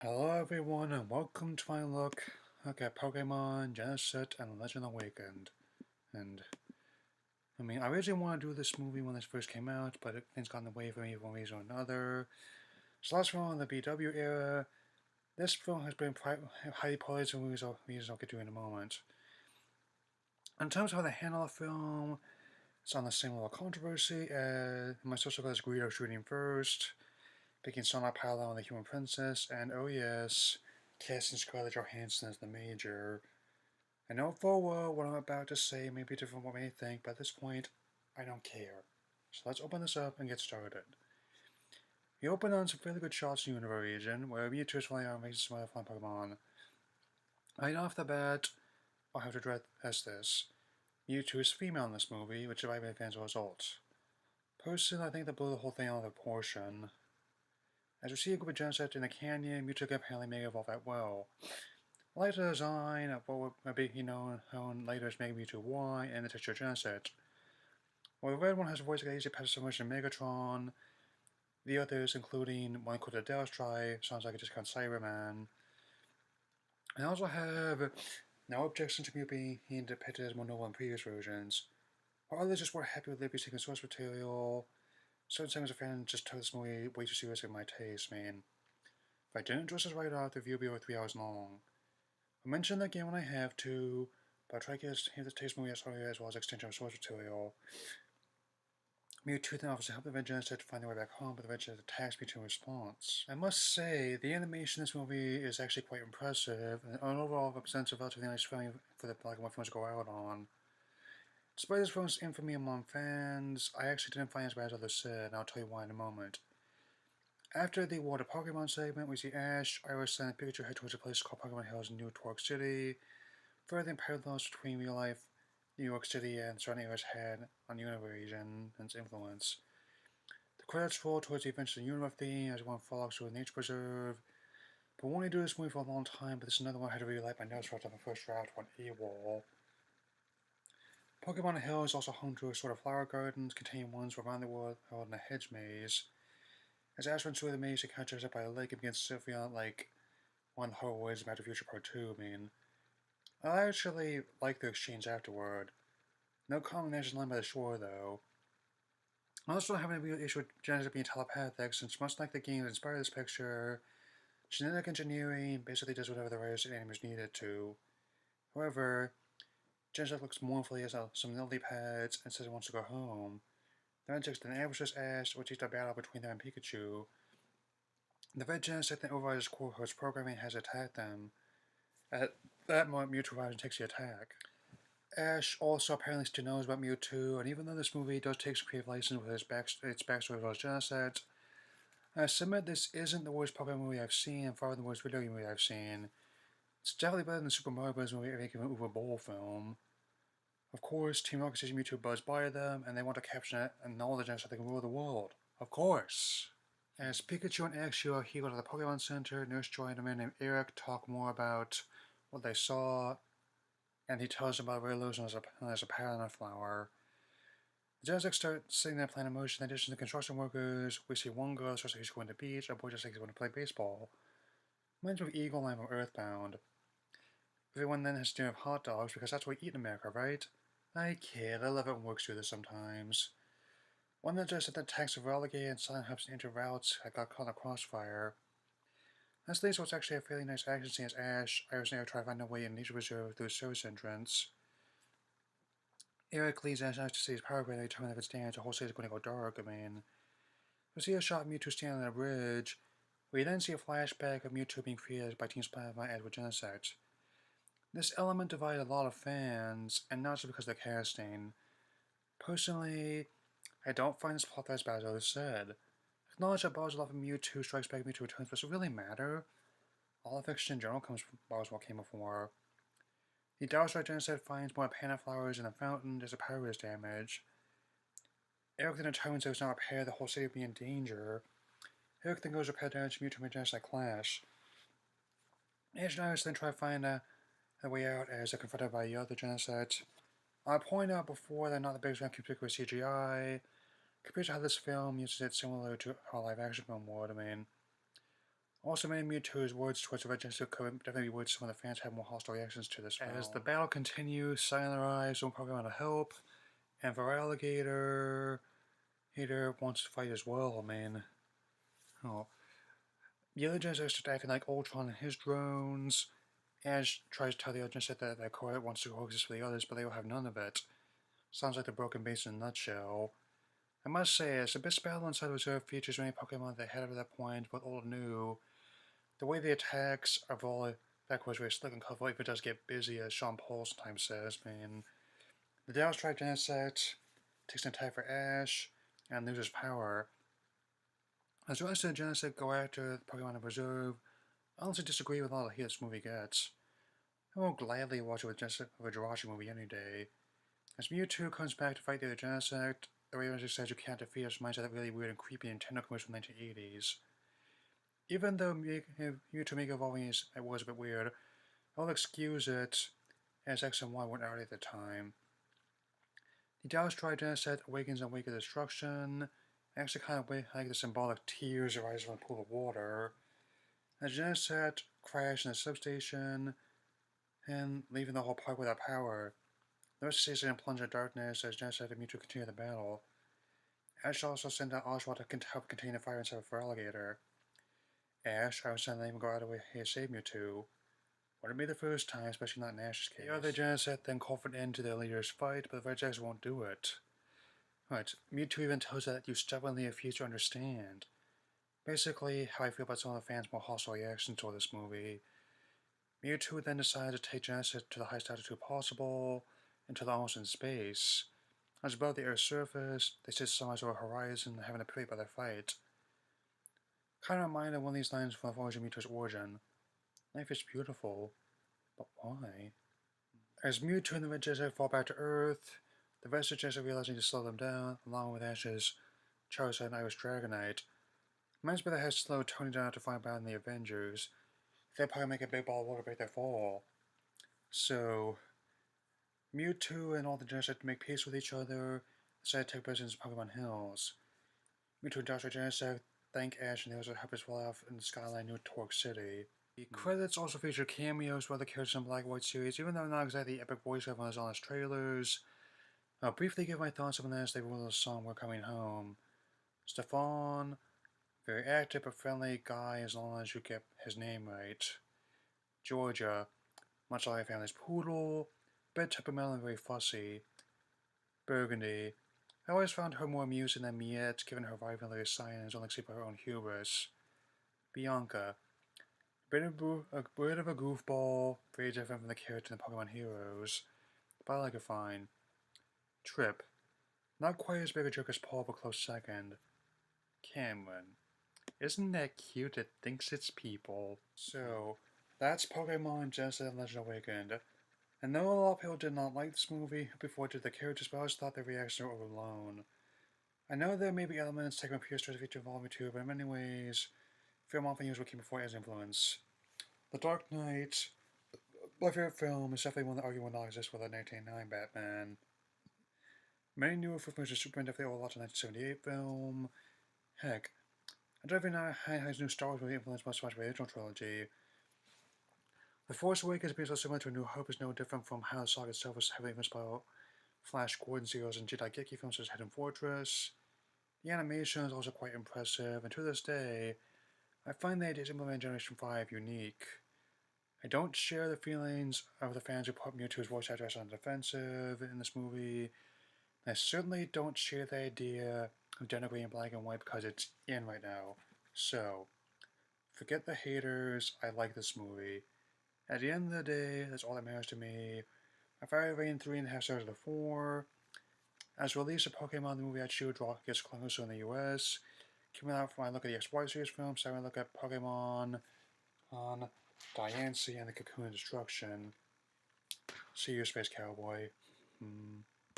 Hello everyone and welcome to my look at Pokemon, Genesect, and Legend Awakened. And I originally wanted to do this movie when this first came out, but things got in the way for me for one reason or another. So last film in the BW era, this film has been highly praised for reasons I'll get to in a moment. In terms of how they handle the film, it's on the same level of controversy as my social as Greedo shooting first, picking Sona Paolo and the Human Princess, and oh yes, casting Scarlett Johansson as the Major. I know full well what I'm about to say may be different from what many think, but at this point, I don't care. So let's open this up and get started. We open on some fairly good shots in the Unova region, where Mewtwo is flying around making some other flying Pokemon. Right off the bat, I'll have to address this. Mewtwo is female in this movie, which divided by fans as a result. Personally, I think that blew the whole thing out of proportion. As we see a group of Genesect in the canyon, Mewtwo can apparently make evolve that well. I like the design of what would be known later as Mega Mewtwo Y and the texture Genesect. While the red one has a voice like easy passive submersion Megatron, the others, including one called the Delstri, sounds like it just called Cyberman. I also have no objection to Mew being depicted as more noble in previous versions, while others just weren't happy with Libby taking source material. Certain segments of fans just took this movie way too seriously in my taste, man. If I didn't address this right off, the review would be over 3 hours long. I'll mention that again when I have to, but I'll try to get this taste movie as well as extension of source material. Mewtwo then offers to help the Genesect to find their way back home, but the Genesect attacks Mewtwo in response. I must say, the animation in this movie is actually quite impressive, and overall represents a relatively nice film for the black and white films to go out on. Despite this film's infamy among fans, I actually didn't find it as bad as others said, and I'll tell you why in a moment. After the Water Pokemon segment, we see Ash, Iris, and Pikachu head towards a place called Pokemon Hills in New York City, furthering parallels between real life New York City and surrounding areas had on the Unova region and its influence. The credits roll towards the adventures of the Unova theme as one follows through a nature preserve, but we only do this movie for a long time, but this is another one I had to relight my notes right on the first draft on A-Wall. Pokemon Hill is also home to a sort of flower gardens containing ones around the world held in a hedge maze. As Ash runs through the maze, he catches up by a lake and begins to feel like one of the horror words about the future part 2, I actually like the exchange afterward. No combination line by the shore, though. I also don't have any real issue with Genesect being telepathic, since much like the game that inspired this picture, genetic engineering basically does whatever the writers and animators need it to. However, Genesect looks mournfully at some lily pads and says it wants to go home. The Genesect then ambushes Ash, which leads to a battle between them and Pikachu. The Red Genesect then overrides core host programming and has attacked them. At that moment, Mewtwo arrives and takes the attack. Ash also apparently still knows about Mewtwo, and even though this movie does take some creative license with its backstory as well as Genesect, I submit this isn't the worst Pokemon movie I've seen, and far the worst video game movie I've seen. It's definitely better than the Super Mario Bros. Movie making an Uwe Boll film. Of course, Team Rocket sees Mewtwo buzz by them, and they want to capture it and all the Genesect they can rule the world. Of course! As Pikachu and Ash go to the Pokemon Center, Nurse Joy and a man named Eric talk more about what they saw, and he tells them about Ray Lewis as a pattern flower. The Genesect start setting their plan in motion. In addition to construction workers, we see one girl starts like he's going to the beach, a boy just like he's going to play baseball. Reminds me of Eagle Line from Earthbound. Everyone then has to have hot dogs because that's what we eat in America, right? I kid, I love it when works do this sometimes. One that just attacks a Relegated and Silent helps into routes that got caught in a crossfire. This leads to what's actually a fairly nice action scene as Ash, Iris, and Eric try to find their way in nature reserve through the service entrance. Eric leads Ash out to see his power grid and determine if it's damaged, the whole city is going to go dark. We see a shot of Mewtwo standing on a bridge. We then see a flashback of Mewtwo being created by Team Splat by Edward Genesect. This element divided a lot of fans, and not just because of the casting. Personally, I don't find this plot as bad as others said. Acknowledge that Bowser's love of Mewtwo strikes back Mewtwo returns, but does it really matter? All affection in general comes from Bowser what came before. The Dowstar Genesect finds more panda flowers in the fountain, there's a power resist damage. Eric then determines that if it's not repaired, the whole city will be in danger. Eric then goes to repair damage to Mewtwo and Genesect clash. Ash and Iris then try to find a way out as they're confronted by the other Genesect. I pointed out before that I'm not the biggest fan of particular CGI. Compared to how this film uses it similar to how a live action film would, Also, many Mewtwo's words towards the Red Genesect could definitely be words some of the fans have more hostile reactions to this film. As the battle continues, Silent arrives, no Pokemon to help, and Alligator wants to fight as well, man. Oh. The other Genesect start acting like Ultron and his drones. Ash tries to tell the other Genesect that their core wants to coexist with the others, but they will have none of it. Sounds like the broken base in a nutshell. I must say, as the best battle inside Reserve features many Pokemon that had up to that point, both old and new. The way the attacks are volleyed backwards very slick and colorful if it does get busy, as Sean Paul sometimes says, man. The Down Strike Genesect takes an attack for Ash and loses power. As the rest of the Genesect go after the Pokemon in Reserve, I honestly disagree with all the heat this movie gets. I will gladly watch it with a Jirachi movie any day. As Mewtwo comes back to fight the other Genesect, the Raven says you can't defeat us reminds of that really weird and creepy Nintendo commercial from the 1980s. Even though Mewtwo Mega Evolving was a bit weird, I'll excuse it, as X and Y weren't out at the time. The Dallas Dry Genesect awakens in a wake of destruction. I actually kind of like the symbolic tears arising from a pool of water. The Genesect crashed in the substation, and leaving the whole park without power. The rest of the station plunged in darkness as Genesect and Mewtwo continue the battle. Ash also sent out Oswald to help contain the fire inside for Alligator. Ash, I was sending them go out of the way to save Mewtwo. Wouldn't be the first time, especially not in Ash's case. The other Genesect then called for an end to their leader's fight, but the Red Jags won't do it. Right, Mewtwo even tells that you stubbornly refuse to understand. Basically, how I feel about some of the fans' more hostile reactions toward this movie. Mewtwo then decides to take Genesect to the highest altitude possible, until they're almost in space. As above the Earth's surface, they sit sunrise over a horizon, having a period by their fight. Kind of reminded one of these lines from the Voyage of Mewtwo's origin. Life is beautiful, but why? As Mewtwo and the Red Genesect fall back to Earth, the rest of the Genesect realizing to slow them down, along with Ash's Charizard and Irish Dragonite. Reminds me that has slowed Tony down to find out in the Avengers. They'll probably make a big ball of water break their fall. So, Mewtwo and all the Genesect make peace with each other, decide to take residence in Pokemon Hills. Mewtwo and Dr. Genesect thank Ash and the others to help us well off in the skyline near Torque City. The credits also feature cameos for other characters in the Black and White series, even though not exactly epic voiceover on his honest trailers. I'll briefly give my thoughts on this. They wrote the song We're Coming Home. Stefan, very active but friendly guy as long as you get his name right. Georgia, much like my family's poodle, bit temperamental and very fussy. Burgundy, I always found her more amusing than Miette, given her rivalry science only by her own hubris. Bianca, a bit of a goofball, very different from the character in the Pokemon Heroes, but I like her fine. Trip, not quite as big a jerk as Paul, but close second. Cameron, isn't that cute? It thinks it's people. So, that's Pokemon Genesect and Legend Awakened. I know a lot of people did not like this movie before it did the characters, but I always thought their reactions were overblown. I know there may be elements taken from Pure Stories feature Volume 2, but in many ways, film often used what came before as influence. The Dark Knight, my favorite film, is definitely one that arguably will not exist without 1989 Batman. Many newer films of Superman definitely owe a lot to the 1978 film. Heck, I don't even know how his new Star Wars movie influenced much by the original trilogy. The Force Awakens being so similar to A New Hope is no different from how the saga itself was heavily influenced by Flash Gordon Zeroes and Jedi Geki films such as Hidden Fortress. The animation is also quite impressive, and to this day, I find the ideas implemented in Generation 5 unique. I don't share the feelings of the fans who put Mewtwo's voice actress on the defensive in this movie. I certainly don't share the idea of denigrating black and white because it's in right now. So, forget the haters, I like this movie. At the end of the day, that's all that matters to me. I finally rated 3.5 stars out of 4. As release of Pokemon, the movie I'd shoot draw gets closer in the US. Coming out from my look at the XY series films, so I look at Pokemon on Diancie and the Cocoon of Destruction. See you, Space Cowboy.